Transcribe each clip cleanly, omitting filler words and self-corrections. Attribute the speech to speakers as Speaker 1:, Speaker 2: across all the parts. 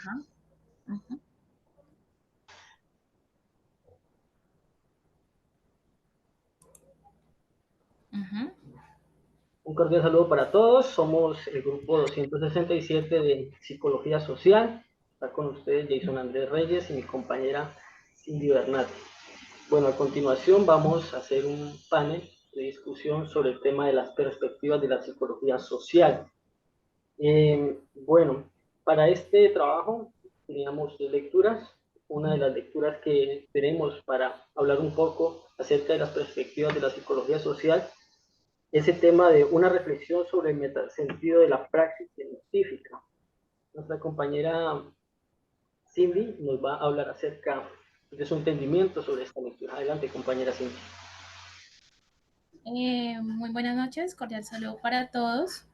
Speaker 1: Ajá. Ujú. Ujú.
Speaker 2: Un cordial saludo para todos. Somos el grupo 267 de Psicología Social. Está con ustedes Jason Andrés Reyes y mi compañera Cindy Bernat. Bueno, a continuación vamos a hacer un panel de discusión sobre el tema de las perspectivas de la psicología social. Bueno, para este trabajo teníamos dos lecturas. Una de las lecturas que tenemos para hablar un poco acerca de las perspectivas de la psicología social, ese tema de una reflexión sobre el metasentido de la praxis científica. Nuestra compañera Cindy nos va a hablar acerca de su entendimiento sobre esta lectura. Adelante, compañera Cindy.
Speaker 1: Muy buenas noches, cordial saludo para todos.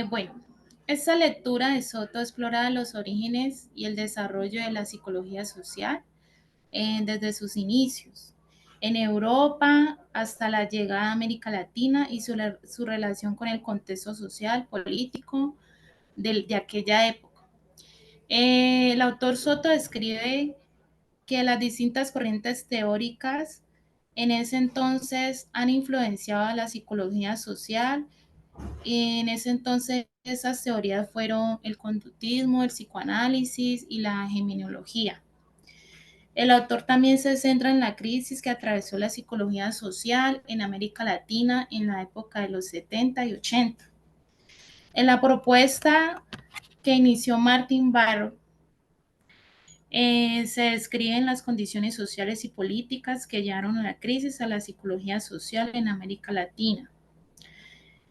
Speaker 1: Bueno, esta lectura de Soto explora los orígenes y el desarrollo de la psicología social desde sus inicios en Europa hasta la llegada a América Latina y su relación con el contexto social, político de aquella época. El autor Soto describe que las distintas corrientes teóricas en ese entonces han influenciado a la psicología social. Y en ese entonces esas teorías fueron el conductismo, el psicoanálisis y la geminología. El autor también se centra en la crisis que atravesó la psicología social en América Latina en la época de los 70 y 80. En la propuesta que inició Martin Barro, se describen las condiciones sociales y políticas que llevaron a la crisis a la psicología social en América Latina.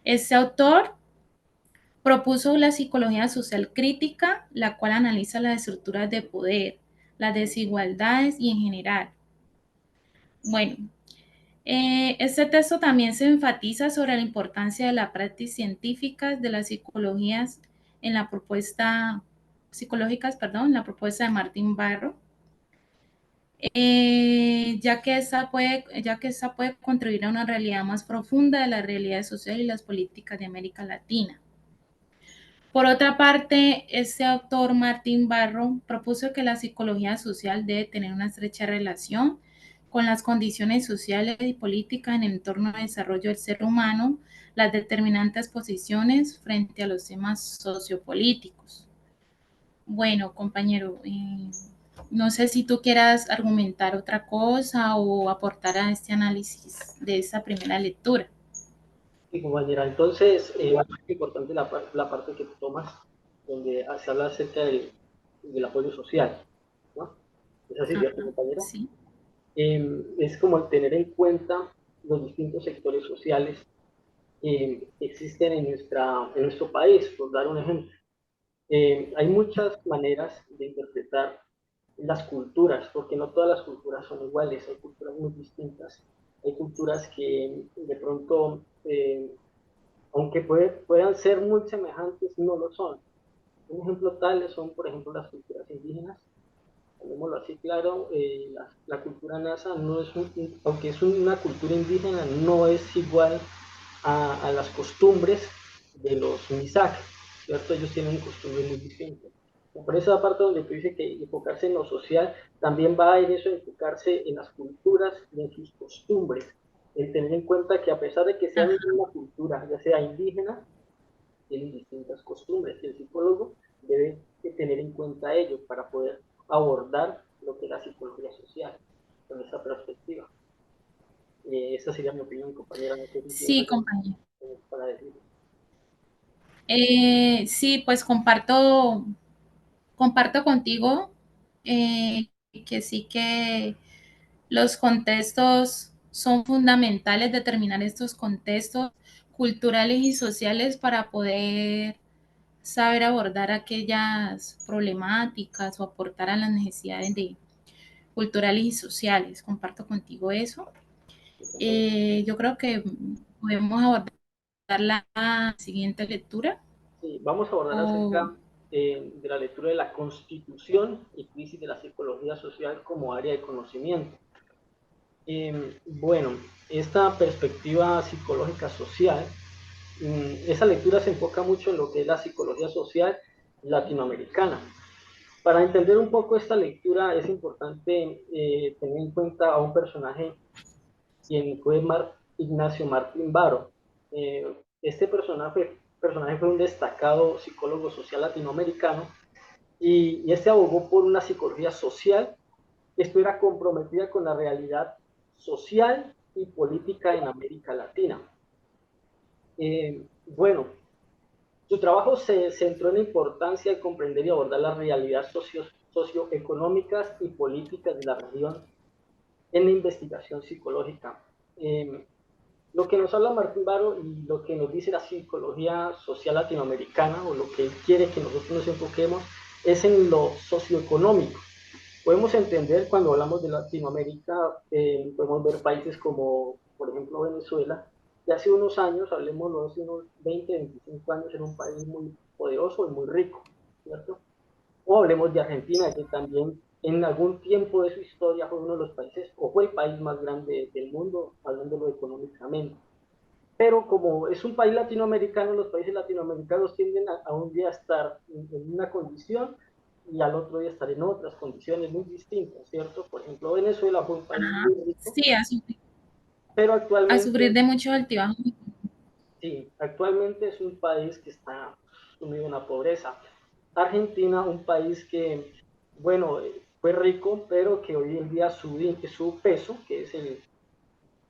Speaker 1: Este autor propuso la psicología social crítica, la cual analiza las estructuras de poder, las desigualdades y en general. Bueno, este texto también se enfatiza sobre la importancia de la práctica científica de las psicologías en la propuesta la propuesta de Martín Barro, ya que esta puede contribuir a una realidad más profunda de la realidad social y las políticas de América Latina. Por otra parte, este autor Martín Barro propuso que la psicología social debe tener una estrecha relación con las condiciones sociales y políticas en el entorno de desarrollo del ser humano, las determinantes posiciones frente a los temas sociopolíticos. Bueno, compañero, no sé si tú quieras argumentar otra cosa o aportar a este análisis de esta primera lectura.
Speaker 2: Sí, compañera, entonces, es importante la parte que tú tomas, donde se habla acerca del apoyo social, ¿no? ¿Es así, cierto,
Speaker 1: Ajá,
Speaker 2: compañera?
Speaker 1: sí.
Speaker 2: Es como el tener en cuenta los distintos sectores sociales que existen en nuestro país, por dar un ejemplo. Hay muchas maneras de interpretar las culturas, porque no todas las culturas son iguales, hay culturas muy distintas, hay culturas que de pronto, aunque puedan ser muy semejantes, no lo son. Un ejemplo tal son, por ejemplo, las culturas indígenas. Llamémoslo así, claro, la cultura nasa no es, aunque es una cultura indígena, no es igual a las costumbres de los Misak, ¿cierto? Ellos tienen costumbres muy distintas. Por esa parte donde tú dices que enfocarse en lo social, también va en eso, enfocarse en las culturas y en sus costumbres, en tener en cuenta que a pesar de que sea
Speaker 1: Ajá.
Speaker 2: una cultura, ya sea indígena, tienen distintas costumbres y el psicólogo debe tener en cuenta ello para poder abordar lo que es la psicología social con esa perspectiva. Esa sería mi opinión, compañera. No sé si tienes
Speaker 1: Sí,
Speaker 2: algo
Speaker 1: compañero.
Speaker 2: para decir.
Speaker 1: Sí, pues comparto contigo que sí que los contextos son fundamentales, determinar estos contextos culturales y sociales para poder saber abordar aquellas problemáticas o aportar a las necesidades culturales y sociales. Comparto contigo eso. Yo creo que podemos abordar la siguiente lectura.
Speaker 2: Sí, vamos a abordar
Speaker 1: O,
Speaker 2: acerca de la lectura de la Constitución y crisis de la psicología social como área de conocimiento. Bueno, esta perspectiva psicológica social, esa lectura se enfoca mucho en lo que es la psicología social latinoamericana. Para entender un poco esta lectura es importante tener en cuenta a un personaje quien fue Ignacio Martín Baro. Este personaje fue un destacado psicólogo social latinoamericano y este abogó por una psicología social que estuviera comprometida con la realidad social y política en América Latina. Bueno, su trabajo se centró en la importancia de comprender y abordar las realidades socioeconómicas y políticas de la región en la investigación psicológica. Lo que nos habla Martín Baro y lo que nos dice la psicología social latinoamericana, o lo que él quiere que nosotros nos enfoquemos, es en lo socioeconómico. Podemos entender cuando hablamos de Latinoamérica, podemos ver países como, por ejemplo, Venezuela, que hace unos años, hablemos hace unos 20, 25 años, era un país muy poderoso y muy rico, ¿cierto? O hablemos de Argentina, que también en algún tiempo de su historia fue uno de los países, o fue el país más grande del mundo, hablándolo económicamente. Pero como es un país latinoamericano, los países latinoamericanos tienden a un día estar en una condición y al otro día estar en otras condiciones muy distintas, ¿cierto? Por ejemplo, Venezuela fue un país
Speaker 1: Ajá.
Speaker 2: muy rico,
Speaker 1: Sí,
Speaker 2: pero
Speaker 1: a
Speaker 2: actualmente,
Speaker 1: sufrir de mucho altibajo.
Speaker 2: sí, actualmente es un país que está sumido en la pobreza. Argentina, un país que, bueno, fue rico, pero que hoy en día su peso, que es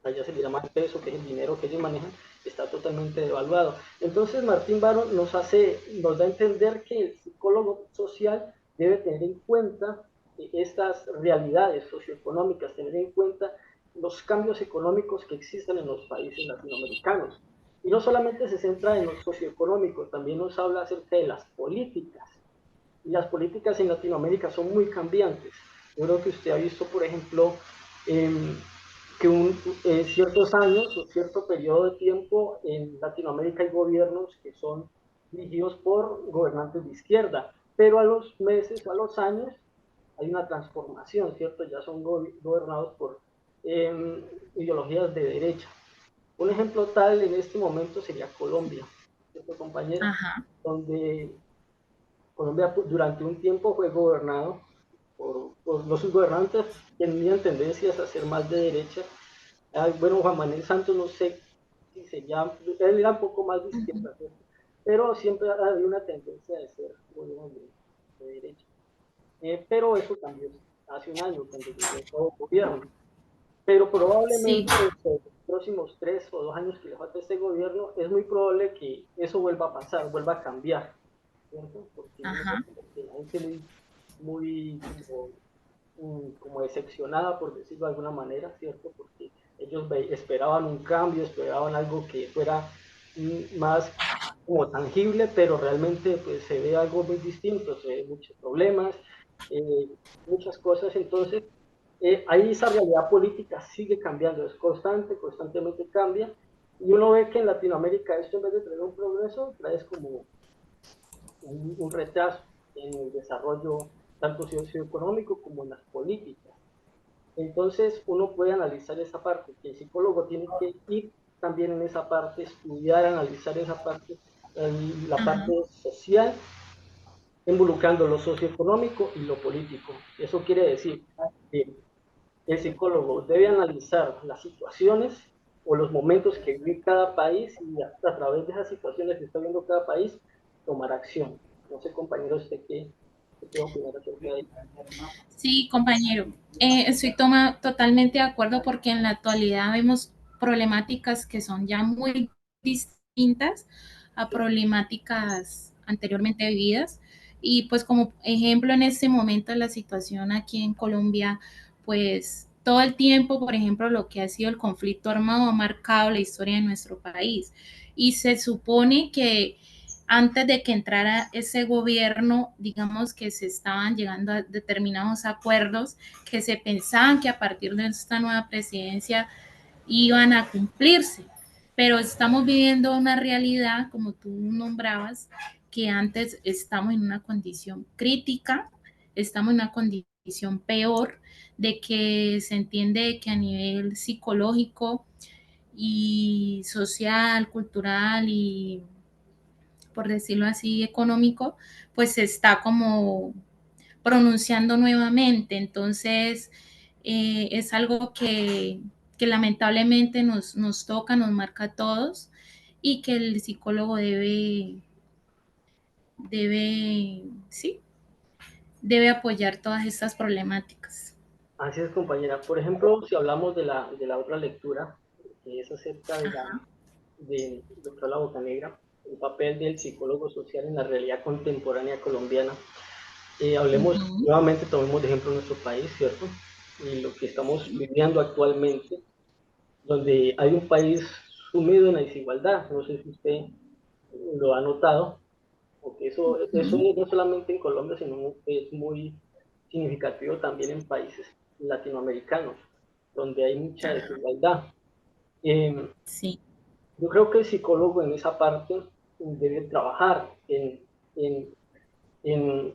Speaker 2: allá se le llama peso, que es el dinero que ellos manejan, está totalmente devaluado. Entonces Martín Baro nos da a entender que el psicólogo social debe tener en cuenta estas realidades socioeconómicas, tener en cuenta los cambios económicos que existen en los países latinoamericanos. Y no solamente se centra en lo socioeconómico, también nos habla acerca de las políticas. Y las políticas en Latinoamérica son muy cambiantes. Yo creo que usted ha visto, por ejemplo, eh, que ciertos años o cierto periodo de tiempo en Latinoamérica hay gobiernos que son dirigidos por gobernantes de izquierda, pero a los meses, a los años, hay una transformación, ¿cierto? Ya son gobernados por ideologías de derecha. Un ejemplo tal en este momento sería Colombia, ¿cierto, compañera?
Speaker 1: Ajá.
Speaker 2: Donde Colombia durante un tiempo fue gobernado por los gobernantes que tenían tendencias a ser más de derecha. Bueno, Juan Manuel Santos, no sé si se llama, él era un poco más de izquierda, ¿cierto? Pero siempre ha habido una tendencia de ser gobierno de derecha. Pero eso cambió hace un año cuando llegó el nuevo gobierno. Pero
Speaker 1: Sí.
Speaker 2: probablemente en los próximos 3 o 2 años que le falta a este gobierno, es muy probable que eso vuelva a pasar, vuelva a cambiar, ¿cierto? Porque uno ve
Speaker 1: Ajá.
Speaker 2: como que la gente muy como decepcionada, por decirlo de alguna manera, ¿cierto? Porque ellos esperaban un cambio, esperaban algo que fuera más como tangible, pero realmente pues se ve algo muy distinto, se ve muchos problemas, eh, muchas cosas, entonces ahí esa realidad política sigue cambiando, es constante, constantemente cambia, y uno ve que en Latinoamérica esto en vez de traer un progreso, trae como un retraso en el desarrollo tanto socioeconómico como en las políticas. Entonces uno puede analizar esa parte, que el psicólogo tiene que ir también en esa parte, estudiar, analizar esa parte, la parte
Speaker 1: Ajá.
Speaker 2: social, involucrando lo socioeconómico y lo político. Eso quiere decir que el psicólogo debe analizar las situaciones o los momentos que vive cada país y a través de esas situaciones que está viendo cada país, tomar acción. No sé, compañero, usted qué opinar acerca de ello.
Speaker 1: Sí, compañero. Estoy totalmente de acuerdo porque en la actualidad vemos problemáticas que son ya muy distintas a problemáticas anteriormente vividas. Y pues como ejemplo en este momento la situación aquí en Colombia, pues todo el tiempo, por ejemplo, lo que ha sido el conflicto armado ha marcado la historia de nuestro país. Y se supone que antes de que entrara ese gobierno, digamos que se estaban llegando a determinados acuerdos que se pensaban que a partir de esta nueva presidencia iban a cumplirse. Pero estamos viviendo una realidad, como tú nombrabas, que antes estamos en una condición crítica, estamos en una condición peor, de que se entiende que a nivel psicológico y social, cultural y por decirlo así, económico, pues está como pronunciando nuevamente. Entonces, es algo que lamentablemente nos toca, nos marca a todos y que el psicólogo sí, debe apoyar todas estas problemáticas.
Speaker 2: Así es, compañera. Por ejemplo, si hablamos de la otra lectura, que es acerca
Speaker 1: Ajá.
Speaker 2: de doctora La Bocanegra, el papel del psicólogo social en la realidad contemporánea colombiana. Hablemos
Speaker 1: Ujú.
Speaker 2: nuevamente, tomemos de ejemplo nuestro país, ¿cierto? Y lo que estamos
Speaker 1: Sí.
Speaker 2: viviendo actualmente, donde hay un país sumido en la desigualdad. No sé si usted lo ha notado, porque eso
Speaker 1: Ujú.
Speaker 2: no solamente en Colombia, sino que es muy significativo también en países latinoamericanos, donde hay mucha
Speaker 1: Ajá.
Speaker 2: desigualdad. Eh,
Speaker 1: Sí.
Speaker 2: yo creo que el psicólogo en esa parte debe trabajar en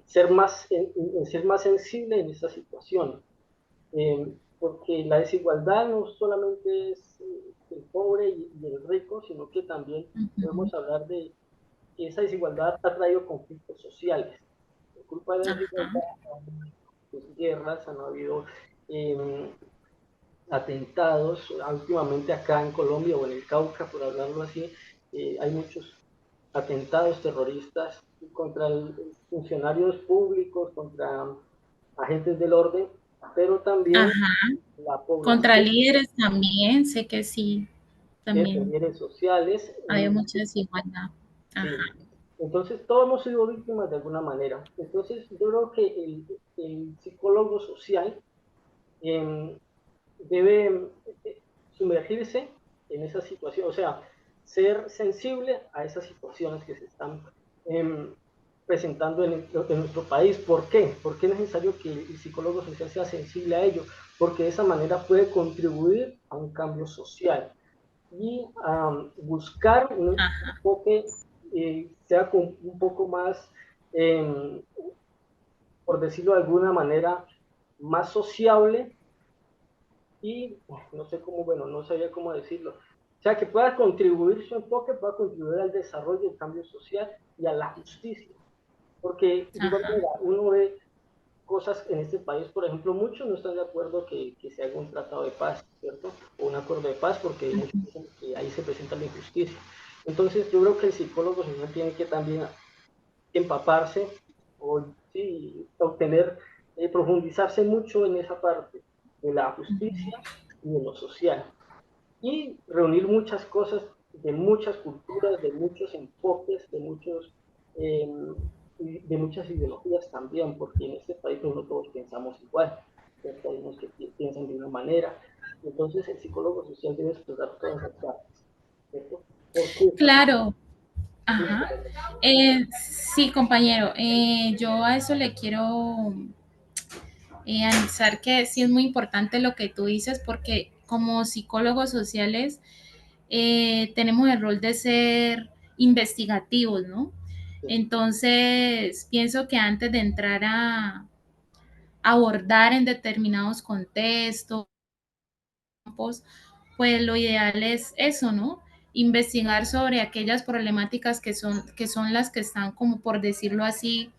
Speaker 2: ser más sensible en esta situación, porque la desigualdad no solamente es el pobre y el rico, sino que también
Speaker 1: Ujú.
Speaker 2: podemos hablar de que esa desigualdad ha traído conflictos sociales. Por culpa de la
Speaker 1: Ajá.
Speaker 2: desigualdad han habido pues, guerras, han habido eh, atentados. Últimamente acá en Colombia o en el Cauca, por hablarlo así, hay muchos atentados terroristas contra funcionarios públicos, contra agentes del orden, pero también
Speaker 1: Ajá.
Speaker 2: la
Speaker 1: Contra
Speaker 2: población,
Speaker 1: líderes también, sé que sí, también
Speaker 2: líderes sociales,
Speaker 1: había mucha desigualdad.
Speaker 2: sí.
Speaker 1: Ajá.
Speaker 2: Entonces, todos hemos sido víctimas de alguna manera. Entonces, yo creo que el psicólogo social eh, debe sumergirse en esa situación, o sea, ser sensible a esas situaciones que se están eh, presentando en nuestro país. ¿Por qué? ¿Por qué es necesario que el psicólogo social sea sensible a ello? Porque de esa manera puede contribuir a un cambio social y buscar un
Speaker 1: Ajá.
Speaker 2: enfoque sea un poco más, eh, por decirlo de alguna manera, más sociable y no sé cómo, bueno, no sabía cómo decirlo. O sea, que pueda contribuir su enfoque, pueda contribuir al desarrollo y al cambio social y a la justicia. Porque, de igual
Speaker 1: Ajá.
Speaker 2: manera, uno ve cosas en este país, por ejemplo, muchos no están de acuerdo que se haga un tratado de paz, ¿cierto? O un acuerdo de paz, porque muchos
Speaker 1: Ujú.
Speaker 2: dicen que ahí se presenta la injusticia. Entonces, yo creo que el psicólogo social tiene que también empaparse o sí, obtener, profundizarse mucho en esa parte de la
Speaker 1: Ujú.
Speaker 2: justicia y de lo social. Y reunir muchas cosas de muchas culturas, de muchos enfoques, eh, de muchas ideologías también, porque en este país no todos pensamos igual, ¿cierto? Hay unos que piensan de una manera. Entonces el psicólogo social debe explorar todas esas partes, ¿cierto? Porque,
Speaker 1: Claro.
Speaker 2: sí,
Speaker 1: Ajá. Sí, compañero, yo a eso le quiero analizar que sí es muy importante lo que tú dices porque como psicólogos sociales tenemos el rol de ser investigativos, ¿no?
Speaker 2: sí,
Speaker 1: Entonces, pienso que antes de entrar a abordar en determinados contextos, pues lo ideal es eso, ¿no? Investigar sobre aquellas problemáticas que son las que están, como por decirlo así,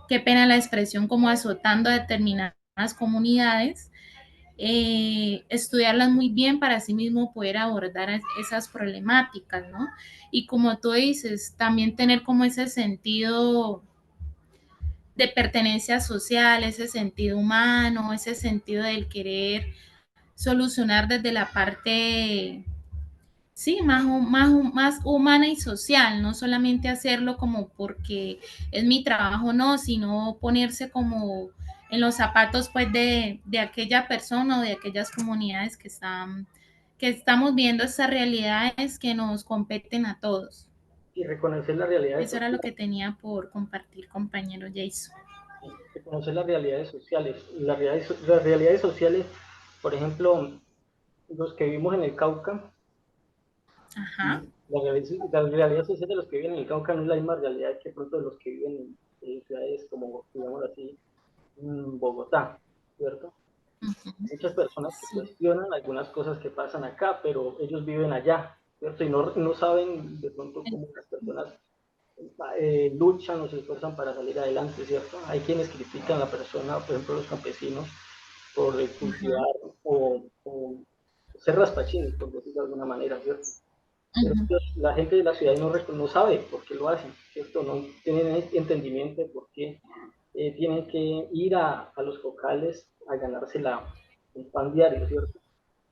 Speaker 1: qué pena la expresión, como azotando a determinadas comunidades, estudiarlas muy bien para así mismo poder abordar esas problemáticas, ¿no? Y como tú dices, también tener como ese sentido de pertenencia social, ese sentido humano, ese sentido del querer solucionar desde la parte, sí, más humana y social, no solamente hacerlo como porque es mi trabajo, no, sino ponerse como en los zapatos pues de aquella persona o de aquellas comunidades que estamos viendo esas realidades que nos competen a todos.
Speaker 2: y reconocer las realidades
Speaker 1: Eso era lo
Speaker 2: sociales.
Speaker 1: que tenía por compartir, compañero Jason.
Speaker 2: Reconocer las realidades sociales. Las realidades sociales, por ejemplo, los que vivimos en el Cauca,
Speaker 1: Ajá.
Speaker 2: la realidad social de los que viven en el Cauca no es la misma realidad que pronto de los que viven en ciudades como, digamos así, Bogotá, ¿cierto?
Speaker 1: Uh-huh.
Speaker 2: Muchas personas que
Speaker 1: Sí.
Speaker 2: cuestionan algunas cosas que pasan acá, pero ellos viven allá, ¿cierto? Y no saben de pronto cómo las personas luchan o se esfuerzan para salir adelante, ¿cierto? Hay quienes critican a la persona, por ejemplo, los campesinos, por
Speaker 1: Ujú,
Speaker 2: cultivar o ser raspachines, por decirlo de alguna manera, ¿cierto? Pero
Speaker 1: ujú.
Speaker 2: la gente de la ciudad no sabe por qué lo hacen, ¿cierto? No tienen entendimiento de por qué tienen que ir a los locales a ganarse el pan diario, ¿cierto?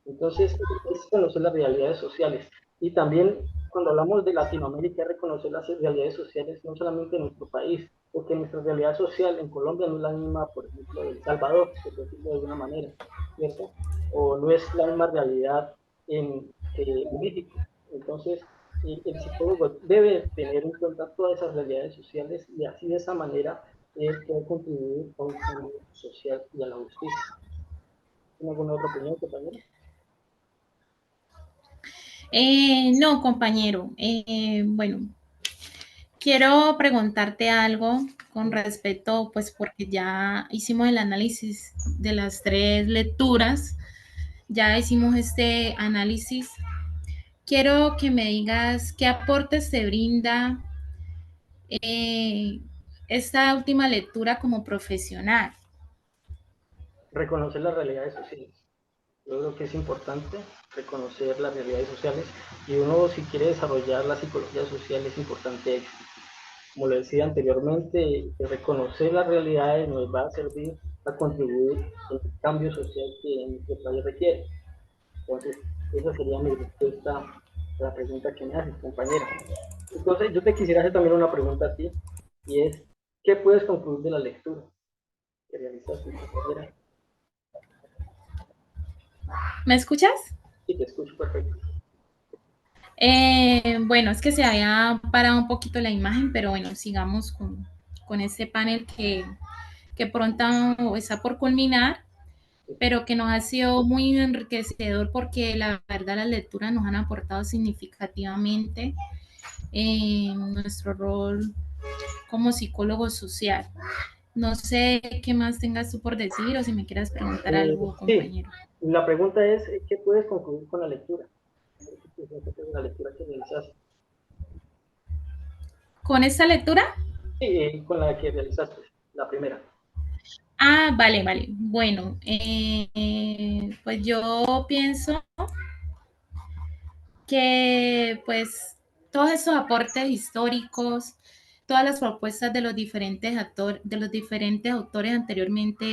Speaker 2: Entonces, es conocer las realidades sociales. Y también, cuando hablamos de Latinoamérica, es reconocer las realidades sociales no solamente en nuestro país, porque nuestra realidad social en Colombia no es la misma, por ejemplo, de El Salvador, por decirlo de alguna manera, ¿cierto? O no es la misma realidad en México. Entonces, el psicólogo debe tener en cuenta todas esas realidades sociales y así de esa manera poder contribuir a un cambio social y a la justicia. ¿Tiene alguna otra opinión, compañero?
Speaker 1: No, compañero. Bueno, quiero preguntarte algo con respecto, pues porque ya hicimos el análisis de las tres lecturas, ya hicimos este análisis. Quiero que me digas qué aportes te brinda eh, esta última lectura como profesional.
Speaker 2: Reconocer las realidades sociales. Yo creo que es importante reconocer las realidades sociales y uno si quiere desarrollar la psicología social es importante, como lo decía anteriormente, reconocer las realidades nos va a servir a contribuir en el cambio social que nuestro país requiere. Entonces, esa sería mi respuesta a la pregunta que me haces, compañera. Entonces, yo te quisiera hacer también una pregunta a ti y es, ¿qué puedes concluir de la lectura que realizaste, compañera?
Speaker 1: ¿Me escuchas?
Speaker 2: Sí, te escucho perfecto.
Speaker 1: Bueno, es que se había parado un poquito la imagen, pero bueno, sigamos con este panel que pronto está por culminar, pero que nos ha sido muy enriquecedor porque la verdad las lecturas nos han aportado significativamente en nuestro rol como psicólogo social. No sé qué más tengas tú por decir o si me quieras preguntar algo,
Speaker 2: Sí,
Speaker 1: compañero.
Speaker 2: la pregunta es, ¿qué puedes concluir con la lectura? La lectura que realizaste.
Speaker 1: ¿Con esta lectura?
Speaker 2: Sí, con la que realizaste, la primera.
Speaker 1: Ah, vale, vale. Bueno, pues yo pienso que pues todos esos aportes históricos, todas las propuestas de los diferentes de los diferentes autores anteriormente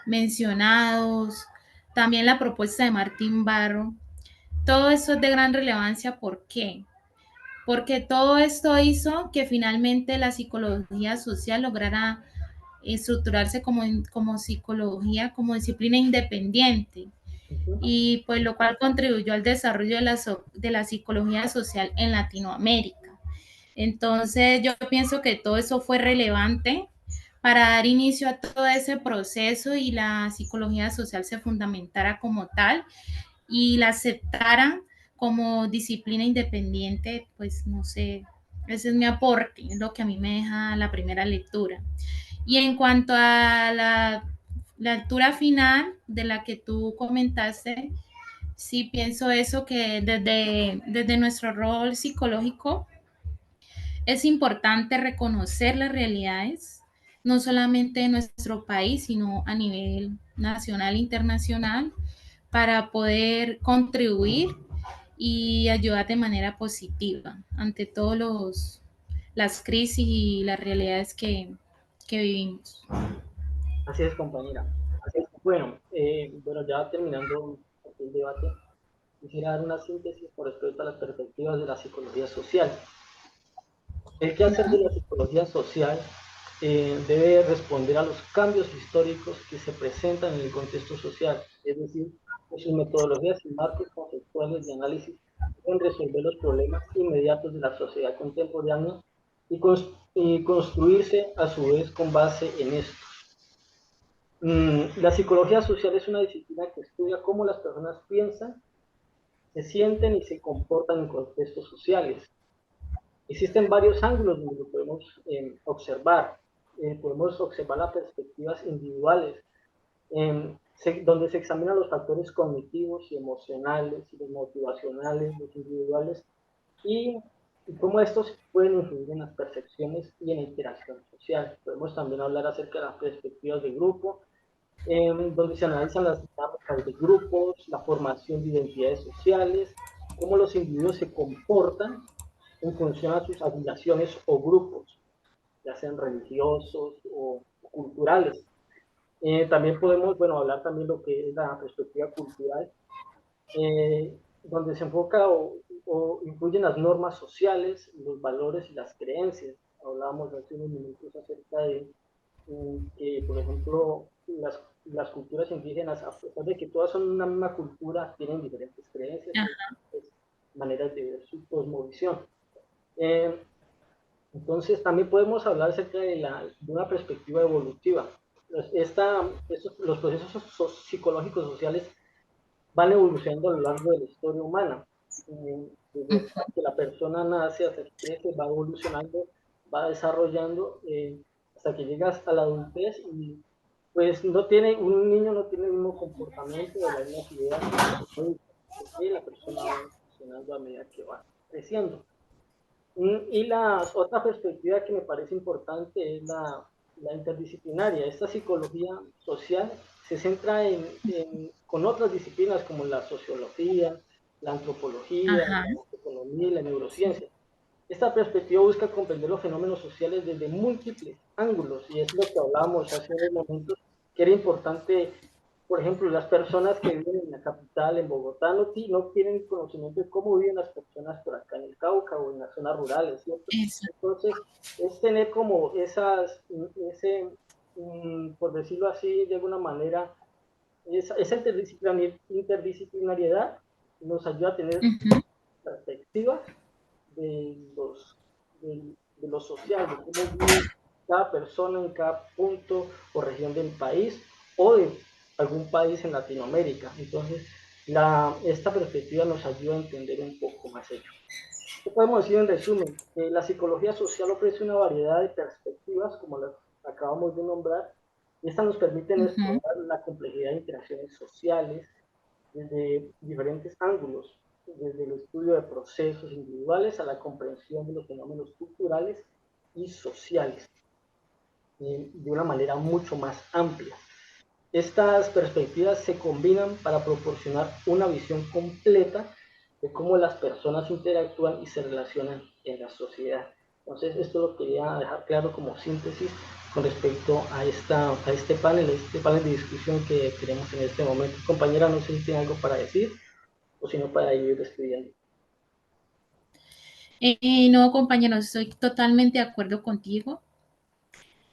Speaker 1: mencionados, también la propuesta de Martín Barro, todo eso es de gran relevancia. ¿Por qué? Porque todo esto hizo que finalmente la psicología social lograra estructurarse como psicología, como disciplina independiente,
Speaker 2: Ujú.
Speaker 1: y pues lo cual contribuyó al desarrollo de la psicología social en Latinoamérica. Entonces yo pienso que todo eso fue relevante para dar inicio a todo ese proceso y la psicología social se fundamentara como tal y la aceptaran como disciplina independiente, pues no sé, ese es mi aporte, es lo que a mí me deja la primera lectura. Y en cuanto a la lectura final de la que tú comentaste, sí pienso eso, que desde nuestro rol psicológico es importante reconocer las realidades, no solamente de nuestro país, sino a nivel nacional e internacional, para poder contribuir y ayudar de manera positiva ante todos las crisis y las realidades que vivimos.
Speaker 2: Así es, compañera. Bueno, ya terminando el debate, quisiera dar una síntesis con respecto a las perspectivas de la psicología social. El quehacer de la psicología social debe responder a los cambios históricos que se presentan en el contexto social, es decir, que sus metodologías y marcos conceptuales de análisis deben resolver los problemas inmediatos de la sociedad contemporánea y construirse a su vez con base en esto. La psicología social es una disciplina que estudia cómo las personas piensan, se sienten y se comportan en contextos sociales. Existen varios ángulos donde lo podemos observar. Podemos observar las perspectivas individuales, donde se examinan los factores cognitivos y emocionales y los motivacionales, los individuales, y y cómo estos pueden influir en las percepciones y en la interacción social. Podemos también hablar acerca de las perspectivas de grupo, donde se analizan las dinámicas de grupos, la formación de identidades sociales, cómo los individuos se comportan en función a sus afiliaciones o grupos, ya sean religiosos o culturales. También podemos, bueno, hablar también lo que es la perspectiva cultural, donde se enfoca o influyen las normas sociales, los valores y las creencias. Hablábamos hace unos minutos acerca de que, por ejemplo, las culturas indígenas, a pesar de que todas son una misma cultura, tienen diferentes creencias y
Speaker 1: Ajá.
Speaker 2: diferentes maneras de ver su cosmovisión. Eh, entonces, también podemos hablar acerca de una perspectiva evolutiva. Los procesos psicológicos sociales van evolucionando a lo largo de la historia humana. Desde que la persona nace hasta que crece, va evolucionando, va desarrollando, hasta que llega hasta la adultez y pues un niño no tiene el mismo comportamiento o las mismas ideas que la persona va evolucionando a medida que va creciendo. Y la otra perspectiva que me parece importante es la interdisciplinaria. Esta psicología social se centra con otras disciplinas como la sociología, la antropología,
Speaker 1: Ajá.
Speaker 2: la economía y la neurociencia. Esta perspectiva busca comprender los fenómenos sociales desde múltiples ángulos y es lo que hablábamos hace unos momentos, que era importante. Por ejemplo, las personas que viven en la capital, en Bogotá, no tienen conocimiento de cómo viven las personas por acá en el Cauca o en las zonas rurales, ¿cierto?
Speaker 1: Eso.
Speaker 2: Entonces, es tener como por decirlo así, de alguna manera, esa interdisciplinariedad nos ayuda a tener
Speaker 1: Ujú.
Speaker 2: perspectivas de, los, de lo social, de cómo vive cada persona en cada punto o región del país o de algún país en Latinoamérica. Entonces, esta perspectiva nos ayuda a entender un poco más ello. ¿Qué podemos decir en resumen? La psicología social ofrece una variedad de perspectivas, como las acabamos de nombrar, y estas nos permiten
Speaker 1: Ujú.
Speaker 2: explorar la complejidad de interacciones sociales desde diferentes ángulos, desde el estudio de procesos individuales a la comprensión de los fenómenos culturales y sociales, de una manera mucho más amplia. Estas perspectivas se combinan para proporcionar una visión completa de cómo las personas interactúan y se relacionan en la sociedad. Entonces, esto lo quería dejar claro como síntesis con respecto a este panel de discusión que tenemos en este momento. Compañera, no sé si tiene algo para decir o si no, para ir despidiendo.
Speaker 1: No, compañero, estoy totalmente de acuerdo contigo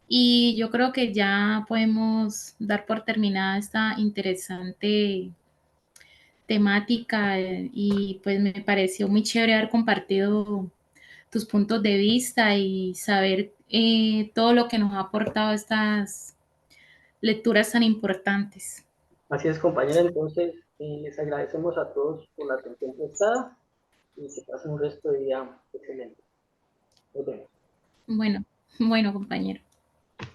Speaker 1: y yo creo que ya podemos dar por terminada esta interesante temática y pues me pareció muy chévere haber compartido tus puntos de vista y saber todo lo que nos ha aportado estas lecturas tan importantes.
Speaker 2: Así es, compañera, entonces les agradecemos a todos por la atención prestada y que pasen un resto de día excelente. Nos vemos.
Speaker 1: Bueno, bueno, compañero.